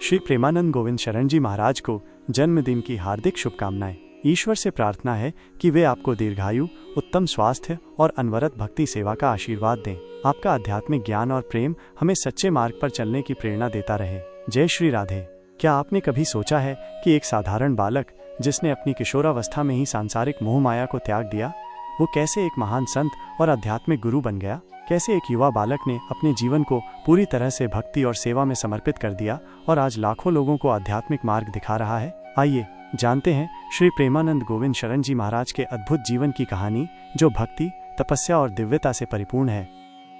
श्री प्रेमानंद गोविंद शरण जी महाराज को जन्मदिन की हार्दिक शुभकामनाएं। ईश्वर से प्रार्थना है कि वे आपको दीर्घायु, उत्तम स्वास्थ्य और अनवरत भक्ति सेवा का आशीर्वाद दें। आपका आध्यात्मिक ज्ञान और प्रेम हमें सच्चे मार्ग पर चलने की प्रेरणा देता रहे। जय श्री राधे। क्या आपने कभी सोचा है कि एक साधारण बालक जिसने अपनी किशोरावस्था में ही सांसारिक मोह माया को त्याग दिया, वो कैसे एक महान संत और आध्यात्मिक गुरु बन गया? कैसे एक युवा बालक ने अपने जीवन को पूरी तरह से भक्ति और सेवा में समर्पित कर दिया और आज लाखों लोगों को आध्यात्मिक मार्ग दिखा रहा है? आइए जानते हैं श्री प्रेमानंद गोविंद शरण जी महाराज के अद्भुत जीवन की कहानी, जो भक्ति, तपस्या और दिव्यता से परिपूर्ण है।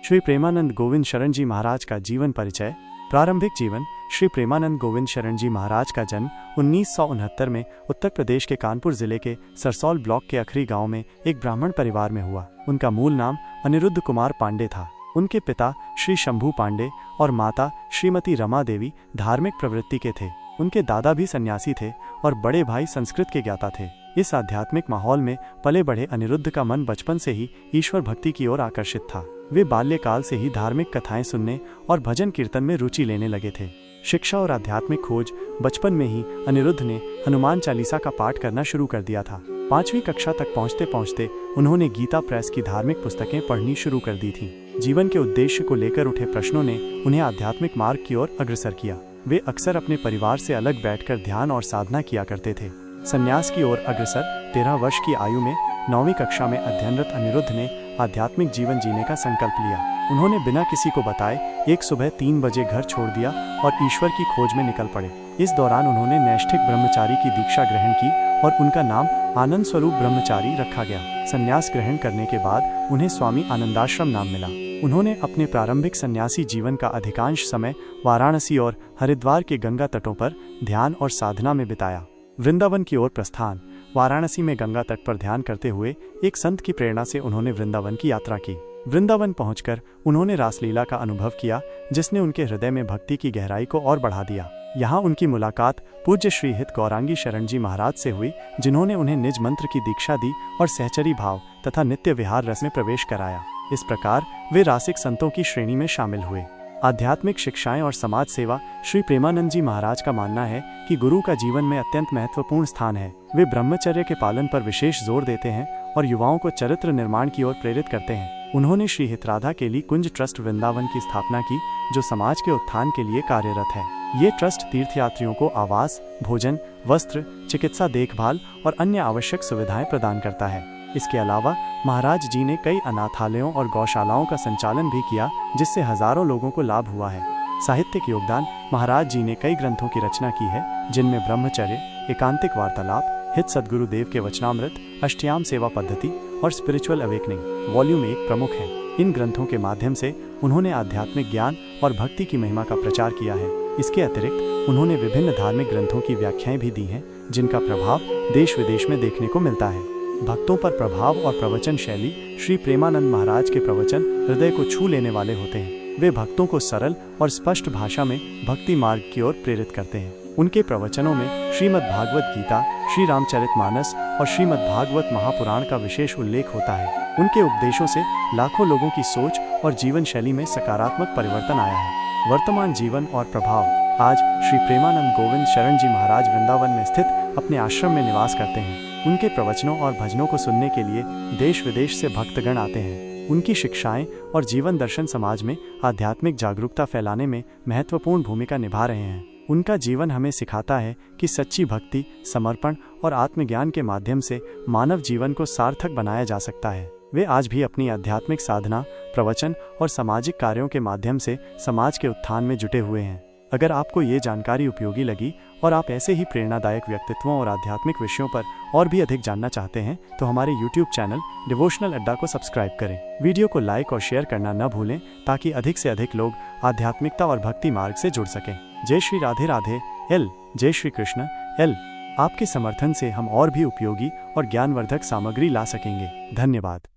श्री प्रेमानंद गोविंद शरण जी महाराज का जीवन परिचय। प्रारंभिक जीवन। श्री प्रेमानंद गोविंद शरण जी महाराज का जन्म 1969 में उत्तर प्रदेश के कानपुर जिले के सरसौल ब्लॉक के अखरी गांव में एक ब्राह्मण परिवार में हुआ। उनका मूल नाम अनिरुद्ध कुमार पांडे था। उनके पिता श्री शंभू पांडे और माता श्रीमती रमा देवी धार्मिक प्रवृत्ति के थे। उनके दादा भी सन्यासी थे और बड़े भाई संस्कृत के ज्ञाता थे। इस आध्यात्मिक माहौल में पले बढ़े अनिरुद्ध का मन बचपन से ही ईश्वर भक्ति की ओर आकर्षित था। वे बाल्यकाल से ही धार्मिक कथाएं सुनने और भजन कीर्तन में रुचि लेने लगे थे। शिक्षा और आध्यात्मिक खोज। बचपन में ही अनिरुद्ध ने हनुमान चालीसा का पाठ करना शुरू कर दिया था। 5वीं कक्षा तक पहुंचते पहुंचते उन्होंने गीता प्रेस की धार्मिक पुस्तकें पढ़नी शुरू कर दी थीं। जीवन के उद्देश्य को लेकर उठे प्रश्नों ने उन्हें आध्यात्मिक मार्ग की ओर अग्रसर किया। वे अक्सर अपने परिवार से अलग बैठकर ध्यान और साधना किया करते थे। संन्यास की ओर अग्रसर 13 वर्ष की आयु में 9वीं कक्षा में अध्ययनरत अनिरुद्ध ने आध्यात्मिक जीवन जीने का संकल्प लिया। उन्होंने बिना किसी को बताए एक सुबह 3 बजे घर छोड़ दिया और ईश्वर की खोज में निकल पड़े। इस दौरान उन्होंने नैष्ठिक ब्रह्मचारी की दीक्षा ग्रहण की और उनका नाम आनंद स्वरूप ब्रह्मचारी रखा गया। संन्यास ग्रहण करने के बाद उन्हें स्वामी आनंदाश्रम नाम मिला। उन्होंने अपने प्रारंभिक सन्यासी जीवन का अधिकांश समय वाराणसी और हरिद्वार के गंगा तटों पर ध्यान और साधना में बिताया। वृंदावन की ओर प्रस्थान। वाराणसी में गंगा तट पर ध्यान करते हुए एक संत की प्रेरणा से उन्होंने वृंदावन की यात्रा की। वृंदावन पहुंचकर उन्होंने रासलीला का अनुभव किया, जिसने उनके हृदय में भक्ति की गहराई को और बढ़ा दिया। यहाँ उनकी मुलाकात पूज्य श्री हित गौरांगी शरण जी महाराज से हुई, जिन्होंने उन्हें निज मंत्र की दीक्षा दी और सहचरी भाव तथा नित्य विहार रस में प्रवेश कराया। इस प्रकार वे रासिक संतों की श्रेणी में शामिल हुए। आध्यात्मिक शिक्षाएं और समाज सेवा। श्री प्रेमानंद जी महाराज का मानना है कि गुरु का जीवन में अत्यंत महत्वपूर्ण स्थान है। वे ब्रह्मचर्य के पालन पर विशेष जोर देते हैं और युवाओं को चरित्र निर्माण की ओर प्रेरित करते हैं। उन्होंने श्री हितराधा केली कुंज ट्रस्ट वृंदावन की स्थापना की, जो समाज के उत्थान के लिए कार्यरत है। ये ट्रस्ट तीर्थयात्रियों को आवास, भोजन, वस्त्र, चिकित्सा देखभाल और अन्य आवश्यक सुविधाएं प्रदान करता है। इसके अलावा महाराज जी ने कई अनाथालयों और गौशालाओं का संचालन भी किया, जिससे हजारों लोगों को लाभ हुआ है। साहित्यिक योगदान। महाराज जी ने कई ग्रंथों की रचना की है, जिनमें ब्रह्मचर्य, एकांतिक वार्तालाप, हित सद्गुरु देव के वचनामृत, अष्टयाम सेवा पद्धति और स्पिरिचुअल अवेकनिंग वॉल्यूम 1 प्रमुख हैं। इन ग्रंथों के माध्यम से उन्होंने आध्यात्मिक ज्ञान और भक्ति की महिमा का प्रचार किया है। इसके अतिरिक्त उन्होंने विभिन्न धार्मिक ग्रंथों की व्याख्याएं भी दी हैं, जिनका प्रभाव देश विदेश में देखने को मिलता है। भक्तों पर प्रभाव और प्रवचन शैली। श्री प्रेमानंद महाराज के प्रवचन हृदय को छू लेने वाले होते हैं। वे भक्तों को सरल और स्पष्ट भाषा में भक्ति मार्ग की ओर प्रेरित करते हैं। उनके प्रवचनों में श्रीमद् भागवत गीता, श्री रामचरितमानस और श्रीमद् भागवत महापुराण का विशेष उल्लेख होता है। उनके उपदेशों से लाखों लोगों की सोच और जीवन शैली में सकारात्मक परिवर्तन आया है। वर्तमान जीवन और प्रभाव। आज श्री प्रेमानंद गोविंद शरण जी महाराज वृंदावन में स्थित अपने आश्रम में निवास करते हैं। उनके प्रवचनों और भजनों को सुनने के लिए देश विदेश से भक्तगण आते हैं। उनकी शिक्षाएं और जीवन दर्शन समाज में आध्यात्मिक जागरूकता फैलाने में महत्वपूर्ण भूमिका निभा रहे हैं। उनका जीवन हमें सिखाता है कि सच्ची भक्ति, समर्पण और आत्मज्ञान के माध्यम से मानव जीवन को सार्थक बनाया जा सकता है। वे आज भी अपनी आध्यात्मिक साधना, प्रवचन और सामाजिक कार्यों के माध्यम से समाज के उत्थान में जुटे हुए हैं। अगर आपको ये जानकारी उपयोगी लगी और आप ऐसे ही प्रेरणादायक व्यक्तित्वों और आध्यात्मिक विषयों पर और भी अधिक जानना चाहते हैं, तो हमारे YouTube चैनल डिवोशनल अड्डा को सब्सक्राइब करें। वीडियो को लाइक और शेयर करना न भूलें, ताकि अधिक से अधिक लोग आध्यात्मिकता और भक्ति मार्ग से जुड़ सकें। जय श्री राधे राधे एल। जय श्री कृष्ण एल। आपके समर्थन से हम और भी उपयोगी और ज्ञानवर्धक सामग्री ला सकेंगे। धन्यवाद।